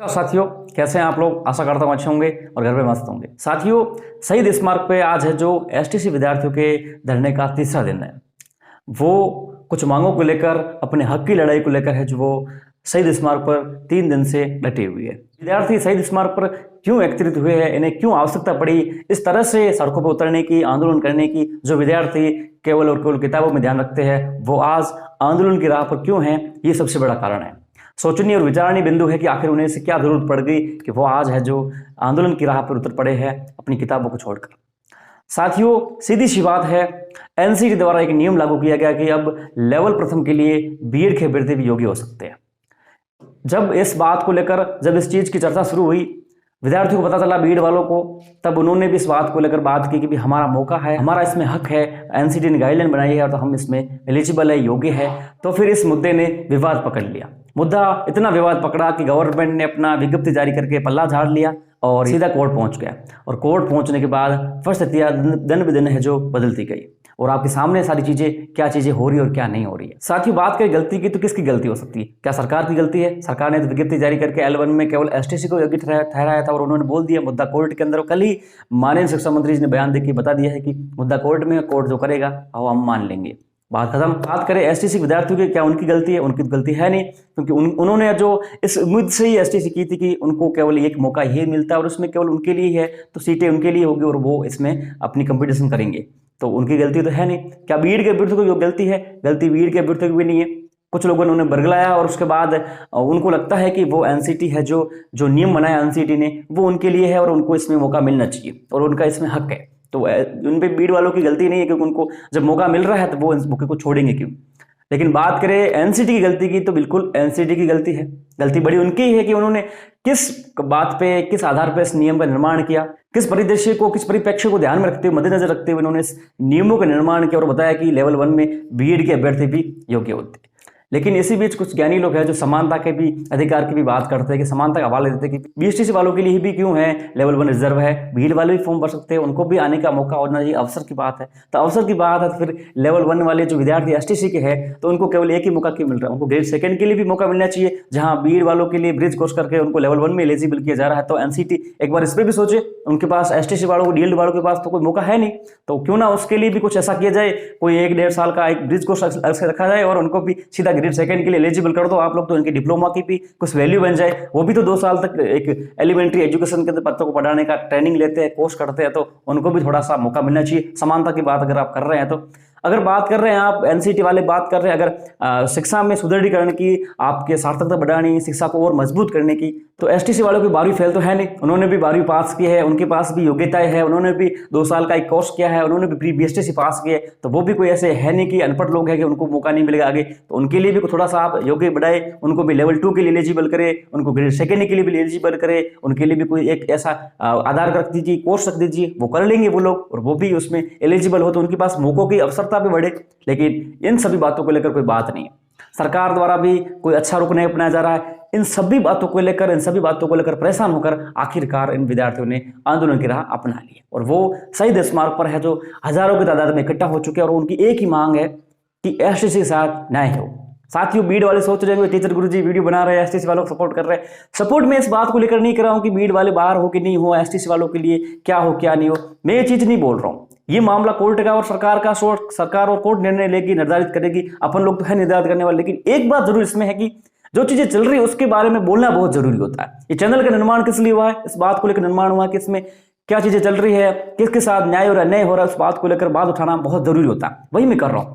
तो साथियों, कैसे हैं आप लोग। आशा करता हूँ अच्छे होंगे और घर पे मस्त होंगे। साथियों, शहीद स्मारक पे आज है जो एसटीसी विद्यार्थियों के धरने का तीसरा दिन है। वो कुछ मांगों को लेकर, अपने हक की लड़ाई को लेकर है जो वो शहीद स्मारक पर 3 दिन से डटे हुए है। विद्यार्थी शहीद स्मारक पर क्यों एकत्रित हुए हैं, इन्हें क्यों आवश्यकता पड़ी इस तरह से सड़कों पर उतरने की, आंदोलन करने की। जो विद्यार्थी केवल और केवल किताबों में ध्यान रखते हैं वो आज आंदोलन की राह पर क्यों हैं, ये सबसे बड़ा कारण है। सोचनीय और विचारणीय बिंदु है कि आखिर उन्हें से क्या जरूरत पड़ गई कि वो आज है जो आंदोलन की राह पर उतर पड़े हैं अपनी किताबों को छोड़कर। साथियों, सीधी सी बात है, एनसीटी द्वारा एक नियम लागू किया गया कि अब लेवल प्रथम के लिए बीएड के अभ्यर्थी भी योग्य हो सकते हैं। जब इस बात को लेकर, जब इस चीज की चर्चा शुरू हुई, विद्यार्थियों को पता चला बीएड वालों को, तब उन्होंने भी इस बात को लेकर बात की कि भी हमारा मौका है, हमारा इसमें हक है, एनसीटी ने गाइडलाइन बनाई है तो हम इसमें एलिजिबल है, योग्य है। तो फिर इस मुद्दे ने विवाद पकड़ लिया। मुद्दा इतना विवाद पकड़ा कि गवर्नमेंट ने अपना विज्ञप्ति जारी करके पल्ला झाड़ लिया और सीधा कोर्ट पहुंच गया। और कोर्ट पहुंचने के बाद परिस्थितियां दिन ब दिन है जो बदलती गई और आपके सामने सारी चीजें, क्या चीजें हो रही है और क्या नहीं हो रही है। साथ ही बात करें गलती की, तो किसकी गलती हो सकती है? क्या सरकार की गलती है? सरकार ने तो विज्ञप्ति जारी करके L1 में केवल एसटीसी को योग्य ठहराया था और उन्होंने बोल दिया मुद्दा कोर्ट के अंदर। कल ही माननीय शिक्षा मंत्री जी ने बयान देकर बता दिया है कि मुद्दा कोर्ट में, कोर्ट जो करेगा वो हम मान लेंगे, बात खत्म। बात करें एसटीसी विद्यार्थियों की, क्या उनकी गलती है? उनकी गलती है नहीं, क्योंकि उन्होंने जो इस उम्मीद से ही एसटीसी की थी कि उनको केवल एक मौका ही मिलता है और उसमें केवल उनके लिए है, तो सीटें उनके लिए होगी और वो इसमें अपनी कंपटीशन करेंगे, तो उनकी गलती तो है नहीं। क्या बीएड के अभ्यर्थियों की गलती है? गलती बीएड के अभ्यर्थियों की भी नहीं है। कुछ लोगों ने उन्हें बरगलाया और उसके बाद उनको लगता है कि वो एनसीटी है, जो नियम बनाया एनसीटी ने, वो उनके लिए है और उनको इसमें मौका मिलना चाहिए और उनका इसमें हक है। तो उन पे बीएड वालों की गलती नहीं है, क्योंकि उनको जब मौका मिल रहा है तो वो इस मौके को छोड़ेंगे क्यों। लेकिन बात करें एनसीटी की गलती की, तो बिल्कुल एनसीटी की गलती है। गलती बड़ी उनकी ही है कि उन्होंने किस बात पे, किस आधार पर इस नियम का निर्माण किया, किस परिदृश्य को, किस परिप्रेक्ष्य को ध्यान में रखते हुए, मद्देनजर रखते हुए उन्होंने इस नियमों का निर्माण किया और बताया कि लेवल 1 में बीएड के अभ्यर्थी भी योग्य होते। लेकिन इसी बीच कुछ ज्ञानी लोग हैं जो समानता के भी, अधिकार की भी बात करते हैं, कि समानता का हवाला देते हैं कि बीएसटीसी वालों के लिए भी क्यों है लेवल 1 रिजर्व है, बीएड वाले भी फॉर्म भर सकते हैं, उनको भी आने का मौका होना चाहिए। अवसर की बात है, तो अवसर की बात है, तो फिर लेवल 1 वाले जो विद्यार्थी एसटीसी के हैं तो उनको केवल एक ही मौका क्यों मिल रहा है? उनको ग्रेड 2 के लिए भी मौका मिलना चाहिए, जहां बीएड वालों के लिए ब्रिज कोर्स करके उनको लेवल 1 में एलिजिबल किया जा रहा है। तो एनसीटी एक बार इस पर भी सोचे, उनके पास एसटीसी वालों को, डीएलएड वालों के पास तो कोई मौका है नहीं, तो क्यों ना उसके लिए भी कुछ ऐसा किया जाए, कोई 1-1.5 साल का एक ब्रिज कोर्स अलग से रखा जाए और उनको भी सीधा ग्रेड 2 के लिए एलिजिबल कर दो आप लोग, तो इनके डिप्लोमा की भी कुछ वैल्यू बन जाए। वो भी तो 2 साल तक एक एलिमेंट्री एजुकेशन के अंदर बच्चों को पढ़ाने का ट्रेनिंग लेते हैं, कोर्स करते हैं, तो उनको भी थोड़ा सा मौका मिलना चाहिए। समानता की बात अगर आप कर रहे हैं तो, अगर बात कर रहे हैं आप एनसीटी वाले, बात कर रहे हैं अगर शिक्षा में सुदृढ़ीकरण की, आपके सार्थकता बढ़ानी, शिक्षा को और मजबूत करने की, तो एसटीसी वालों की 12वीं फेल तो है नहीं, उन्होंने भी 12वीं पास की है, उनके पास भी योग्यताएं है, उन्होंने भी 2 साल का एक कोर्स किया है, उन्होंने भी प्री बीएसटीसी पास किया है, तो वो भी कोई ऐसे है नहीं कि अनपढ़ लोग हैं कि उनको मौका नहीं मिलेगा आगे। तो उनके लिए भी थोड़ा सा आप योग्य बढ़ाए, उनको भी लेवल 2 के लिए एलिजिबल करे, उनको ग्रेड 2 के लिए भी एलिजिबल करे, उनके लिए भी कोई एक ऐसा आधार रख दीजिए, कोर्स रख दीजिए, वो कर लेंगे वो लोग और वो भी उसमें एलिजिबल हो, तो उनके पास मौकों की अवसरता भी बढ़े। लेकिन इन सभी बातों को लेकर कोई बात नहीं है, सरकार द्वारा भी कोई अच्छा रुख नहीं अपनाया जा रहा है। इन सभी बातों को लेकर, परेशान होकर आखिरकार इन विद्यार्थियों ने आंदोलन की राह अपना ली और वो शहीद स्मारक पर है जो हजारों की तादाद में इकट्ठा हो चुके हैं और उनकी एक ही मांग है कि एसटीसी के साथ न्याय हो। साथियों, बीएड वाले सोच रहे हैं टीचर गुरुजी वीडियो बना रहे हैं, एसटीसी वालों को सपोर्ट कर रहे हैं। सपोर्ट में इस बात को लेकर नहीं कर रहा हूं कि बीएड वाले बाहर हो कि नहीं हो, एसटीसी वालों के लिए क्या हो क्या नहीं हो, मैं ये चीज नहीं बोल रहा हूं। ये मामला कोर्ट का और सरकार और कोर्ट निर्णय लेगी, निर्धारित करेगी, अपन लोग तो है निर्धारित करने वाले। लेकिन एक बात जरूर इसमें है कि जो चीजें चल रही है उसके बारे में बोलना बहुत जरूरी होता है। ये चैनल का निर्माण किस लिए हुआ है, इस बात को लेकर निर्माण हुआ कि इसमें क्या चीजें चल रही है, किसके साथ न्याय हो रहा है, अन्याय हो रहा है, उस बात को लेकर बात उठाना बहुत जरूरी होता है, वही मैं कर रहा हूं।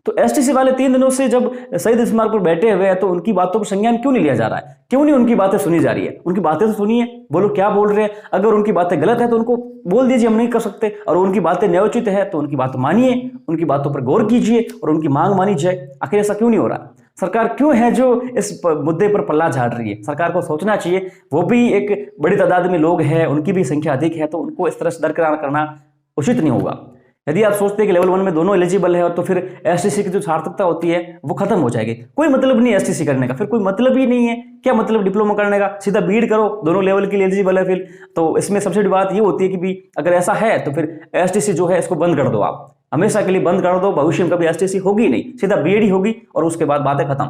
तो एसटीसी वाले 3 दिनों से जब शहीद स्मारक पर बैठे हुए हैं तो उनकी बातों पर संज्ञान क्यों नहीं लिया जा रहा है? क्यों नहीं उनकी बातें सुनी जा रही है? उनकी बातें तो सुनिए, बोलो क्या बोल रहे हैं। अगर उनकी बातें गलत है तो उनको बोल दीजिए हम नहीं कर सकते, और उनकी बातें न्यायोचित है तो उनकी बात मानिए, उनकी बातों पर गौर कीजिए और उनकी मांग मानी जाए। आखिर ऐसा क्यों नहीं हो रहा? सरकार क्यों है जो इस मुद्दे पर पल्ला झाड़ रही है? सरकार को सोचना चाहिए, वो भी एक बड़ी तादाद में लोग हैं, उनकी भी संख्या अधिक है, तो उनको इस तरह से दरकिनार करना उचित नहीं होगा। यदि आप सोचते हैं कि लेवल 1 में दोनों एलिजिबल है और तो फिर एसटीसी की जो सार्थकता होती है वो खत्म हो जाएगी, कोई मतलब नहीं एसटीसी करने का, फिर कोई मतलब ही नहीं है। क्या मतलब डिप्लोमा करने का? सीधा बीएड करो, दोनों लेवल के लिए एलिजिबल है फिर। तो इसमें सबसे बड़ी बात ये होती है कि भी अगर ऐसा है तो फिर एसटीसी जो है इसको बंद कर दो, आप हमेशा के लिए बंद कर दो, भविष्य में कभी एसटीसी होगी नहीं, सीधा बीएड ही होगी और उसके बाद बातें खत्म।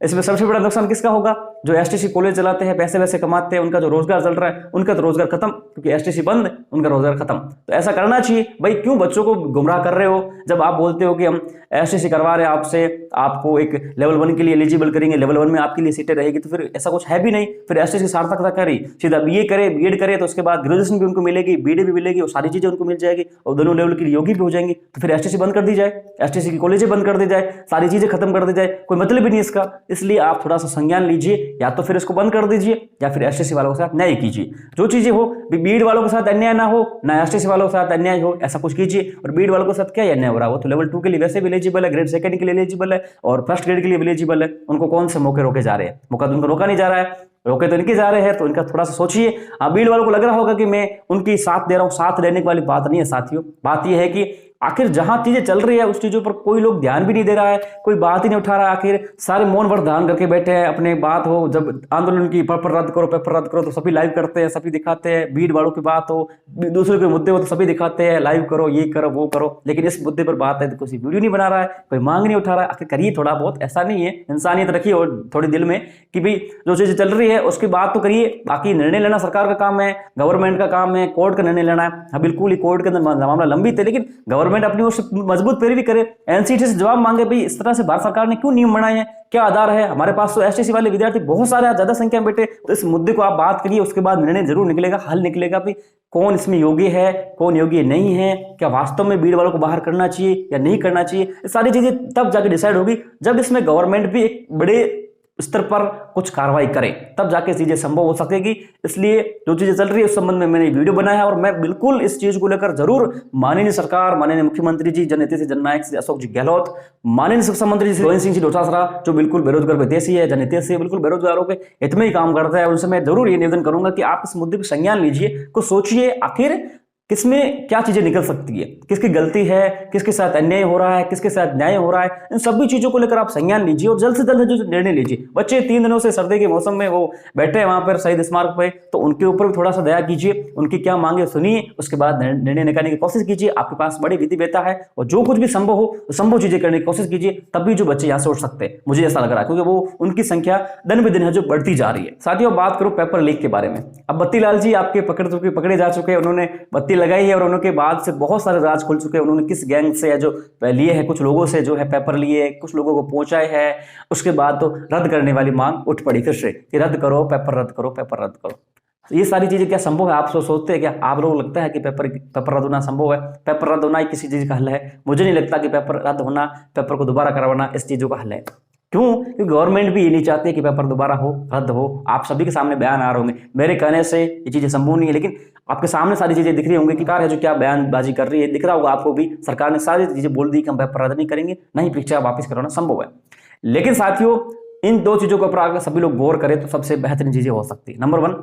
इसमें सबसे बड़ा नुकसान किसका होगा? जो एसटीसी कॉलेज चलाते हैं, पैसे वैसे कमाते हैं, उनका जो रोजगार चल रहा है, उनका तो रोजगार खत्म, क्योंकि एसटीसी बंद, उनका रोजगार खत्म। तो ऐसा करना चाहिए भाई, क्यों बच्चों को गुमराह कर रहे हो? जब आप बोलते हो कि हम एसटीसी करवा रहे हैं आपसे, आपको एक लेवल 1 के लिए एलिजिबल करेंगे, लेवल 1 में आपके लिए सीटें रहेगी, तो फिर ऐसा कुछ है भी नहीं। फिर एसटीसी सार्थकता करी, सीधा बीए करे, बीएड करे, तो उसके बाद ग्रेजुएशन भी उनको मिलेगी, बीडी भी मिलेगी, और सारी चीजें उनको मिल जाएगी, और दोनों लेवल की योगी भी हो जाएंगी। तो फिर एसटीसी बंद कर दी जाए, एसटीसी की कॉलेजें बंद कर दी जाए, सारी चीजें खत्म कर दी जाए, कोई मतलब ही नहीं इसका। इसलिए आप थोड़ा सा संज्ञान लीजिए, या तो फिर इसको बंद कर दीजिए, या फिर एसटीसी वालों के साथ न्याय कीजिए। जो चीजें हो, बीएड वालों के साथ अन्याय ना हो, ना एसटीसी वालों के साथ अन्याय हो, ऐसा कुछ कीजिए। और बीएड वालों के साथ क्या अन्याय हो रहा है? वो तो लेवल 2 के लिए वैसे भी एलिजिबल है, ग्रेड 2 के लिए एलिजिबल है, और फर्स्ट ग्रेड के लिए एलिजिबल है। उनको कौन से मौके रोके जा रहे हैं? मौका तो उनको रोका नहीं जा रहा है, रोके तो इनके जा रहे हैं। तो इनका थोड़ा सा सोचिए। बीएड वालों को लग रहा होगा कि मैं उनकी साथ दे रहा हूं, साथ देने वाली बात नहीं है साथियों। बात यह है कि आखिर जहां चीजें चल रही है उस चीजों पर कोई लोग ध्यान भी नहीं दे रहा है, कोई बात ही नहीं उठा रहा है। आखिर सारे मौन व्रत धारण करके बैठे हैं। अपने बात हो, जब आंदोलन की पेपर रद्द करो, पेपर रद्द करो, तो सभी लाइव करते हैं, सभी दिखाते हैं। बीएड वालों की बात हो, दूसरे के मुद्दे हो, तो सभी दिखाते हैं, लाइव करो, ये करो, वो करो। लेकिन इस मुद्दे पर बात है तो कोई वीडियो नहीं बना रहा है, कोई मांग नहीं उठा रहा है। आखिर करिए थोड़ा बहुत, ऐसा नहीं है, इंसानियत रखिए और थोड़ी दिल में कि भाई जो चीजें चल रही है उसकी बात तो करिए। बाकी निर्णय लेना सरकार का काम है, गवर्नमेंट का काम है, कोर्ट का निर्णय लेना है। हाँ बिल्कुल ही कोर्ट के अंदर मामला लंबित है, लेकिन गवर्नमेंट अपनी ओर से मजबूत पैरवी करे, एनसीटी से जवाब मांगे भाई इस तरह से भारत सरकार ने क्यों नियम बनाए हैं, क्या आधार है। हमारे पास तो एसटीसी वाले विद्यार्थी बहुत सारे, ज्यादा संख्या में बैठे। तो इस मुद्दे को आप बात करिए, उसके बाद निर्णय जरूर निकलेगा, हल निकलेगा भाई कौन इसमें योग्य है, कौन योग्य नहीं है, क्या वास्तव में बीएड वालों को बाहर करना चाहिए या नहीं करना चाहिए। ये सारी चीजें तब जाके डिसाइड होगी जब इसमें गवर्नमेंट भी एक बड़े स्तर पर कुछ कार्रवाई करे, तब जाके चीजें संभव हो सकेगी। इसलिए जो चीजें चल रही है उस संबंध में मैंने वीडियो बनाया है, और मैं बिल्कुल इस चीज को लेकर जरूर माननीय सरकार, माननीय मुख्यमंत्री जी जननेता से जननायक श्री अशोक जी गहलोत, माननीय शिक्षा मंत्री श्री गोविंद सिंह जी डोटासरा, जो बिल्कुल बेरोजगार विदेशी है, जननेता से बिल्कुल बेरोजगारों के हित में ही काम करता है, उनसे मैं जरूर ये निवेदन करूंगा कि आप इस मुद्दे पर संज्ञान लीजिए, कुछ सोचिए आखिर किसमें क्या चीजें निकल सकती है, किसकी गलती है, किसके साथ अन्याय हो रहा है, किसके साथ न्याय हो रहा है। इन सभी चीजों को लेकर आप संज्ञान लीजिए और जल्द से जल्द जो निर्णय लीजिए। बच्चे 3 दिनों से सर्दी के मौसम में वो बैठे हैं वहां पर शहीद स्मारक पे, तो उनके ऊपर भी थोड़ा सा दया कीजिए, उनकी क्या मांगे सुनिए, उसके बाद निर्णय निकालने की कोशिश कीजिए। आपके पास बड़ी विधि बेता है, और जो कुछ भी संभव हो संभव चीजें करने की कोशिश कीजिए, तब भी जो बच्चे यहाँ से उठ सकते हैं, मुझे ऐसा लग रहा है, क्योंकि वो उनकी संख्या दिन ब दिन है जो बढ़ती जा रही है। साथियों बात करूं पेपर लीक के बारे में। अब बत्ती लाल जी आपके पकड़े जा चुके हैं, उन्होंने बत्ती लगाई है, और उन्होंने बाद से बहुत सारे राज खुल चुके हैं। उन्होंने किस गैंग से जो लिए है, कुछ लोगों से जो है पेपर लिए, कुछ लोगों को पहुंचाए हैं, उसके बाद तो रद्द करने वाली मांग उठ पड़ी फिर से कि रद्द करो, पेपर रद्द करो, पेपर रद्द करो। तो ये सारी चीजें क्या संभव है? आप सोचते हैं क्या? आप लोगों को लगता है कि पेपर रद्द होना संभव है? पेपर रद्द होना ही किसी चीज का हल है? मुझे नहीं लगता कि पेपर रद्द होना, पेपर को दोबारा करवाना इस चीजों का हल है। क्यों? क्योंकि गवर्नमेंट भी ये नहीं चाहती कि पेपर दोबारा हो, रद्द हो। आप सभी के सामने बयान आ रहे होंगे, मेरे कहने से ये चीजें संभव नहीं है, लेकिन आपके सामने सारी चीजें दिख रही होंगी कि कार है जो क्या बयानबाजी कर रही है, दिख रहा होगा आपको भी। सरकार ने सारी चीजें बोल दी कि हम पेपर रद्द नहीं करेंगे, नहीं परीक्षा वापस करवाना संभव है। लेकिन साथियों इन 2 चीजों के ऊपर अगर सभी लोग गौर करें तो सबसे बेहतरीन चीजें हो सकती है। नंबर 1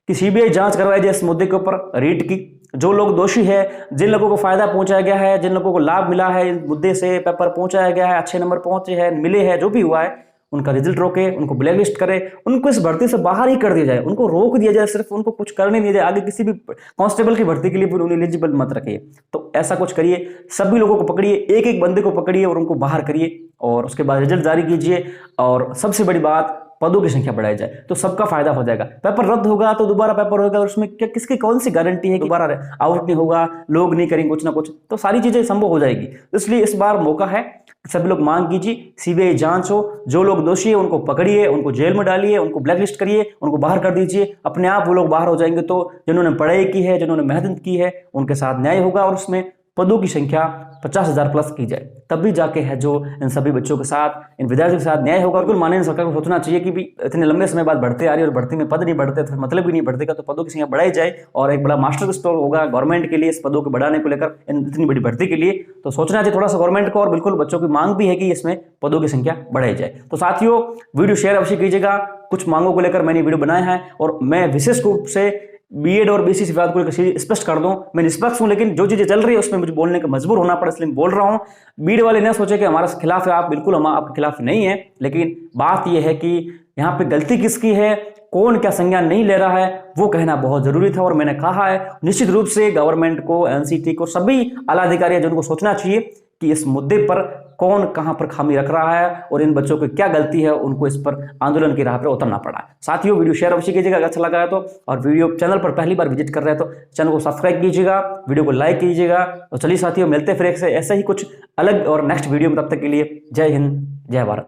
कि सीबीआई जांच करवाई जाए इस मुद्दे के ऊपर, रीट की। जो लोग दोषी है, जिन लोगों को फायदा पहुंचाया गया है, जिन लोगों को लाभ मिला है इस मुद्दे से, पेपर पहुंचाया गया है, अच्छे नंबर पहुंचे हैं, मिले हैं, जो भी हुआ है, उनका रिजल्ट रोके, उनको ब्लैकलिस्ट करे, उनको इस भर्ती से बाहर ही कर दिया जाए, उनको रोक दिया जाए, सिर्फ उनको कुछ करने नहीं दिया जाए, आगे किसी भी कांस्टेबल की भर्ती के लिए भी उन्हें एलिजिबल मत रखिए। तो ऐसा कुछ करिए, सभी लोगों को पकड़िए, एक एक बंदे को पकड़िए और उनको बाहर करिए, और उसके बाद रिजल्ट जारी कीजिए। और सबसे बड़ी बात, पदों की संख्या बढ़ाई जाए, तो सबका फायदा हो जाएगा। पेपर रद्द होगा तो दोबारा पेपर होगा, और उसमें क्या किसकी कौन सी गारंटी है कि दोबारा आउट नहीं होगा, लोग नहीं करेंगे कुछ ना कुछ, तो सारी चीजें संभव हो जाएगी। इसलिए इस बार मौका है, सभी लोग मांग कीजिए, सीबीआई जांच हो, जो लोग दोषी है उनको पकड़िए, उनको जेल में डालिए, उनको ब्लैकलिस्ट करिए, उनको बाहर कर दीजिए। अपने आप वो लोग बाहर हो जाएंगे, तो जिन्होंने पढ़ाई की है, जिन्होंने मेहनत की है, उनके साथ न्याय होगा, और उसमें पदों की संख्या 50,000 प्लस की जाए, तब भी जाके है जो इन सभी बच्चों के साथ, इन विद्यार्थियों के साथ न्याय होगा। बिल्कुल माननीय सरकार को सोचना चाहिए कि भी इतने लंबे समय बाद बढ़ते आ रही है और भर्ती में पद नहीं बढ़ते, तो मतलब ही नहीं बढ़ते का, तो पदों की संख्या बढ़ाई जाए, और एक बड़ा मास्टर स्टोर होगा गवर्नमेंट के लिए इस पदों को बढ़ाने को लेकर, इतनी बड़ी भर्ती के लिए। तो सोचना चाहिए थोड़ा सा गवर्नमेंट को, और बिल्कुल बच्चों की मांग भी है कि इसमें पदों की संख्या बढ़ाई जाए। तो साथियों वीडियो शेयर अवश्य कीजिएगा, कुछ मांगों को लेकर मैंने वीडियो बनाया है, और मैं विशेष रूप से बीएड और बीसी विवाद को लेकर स्पष्ट कर दूं, मैं निष्पक्ष हूं, लेकिन जो चीजें चल रही है उसमें मुझे बोलने का मजबूर होना पड़ा, इसलिए बोल रहा हूं। बीएड वाले न सोचे कि हमारे खिलाफ है आप, बिल्कुल हम आपके खिलाफ नहीं है, लेकिन बात यह है कि यहाँ पे गलती किसकी है, कौन क्या संज्ञान नहीं ले रहा है, वो कहना बहुत जरूरी था। और मैंने कहा है निश्चित रूप से गवर्नमेंट को, एनसीटी को, सभी आला अधिकारी जिनको सोचना चाहिए कि इस मुद्दे पर कौन कहां पर खामी रख रहा है और इन बच्चों की क्या गलती है, उनको इस पर आंदोलन की राह पर उतरना पड़ा। साथियों, वीडियो शेयर अवश्य कीजिएगा अगर अच्छा लगा है तो, और वीडियो चैनल पर पहली बार विजिट कर रहे हैं तो चैनल को सब्सक्राइब कीजिएगा, वीडियो को लाइक कीजिएगा। तो चलिए साथियों, मिलते फिर एक से ऐसे ही कुछ अलग और नेक्स्ट वीडियो में, तब तक के लिए जय हिंद, जय भारत।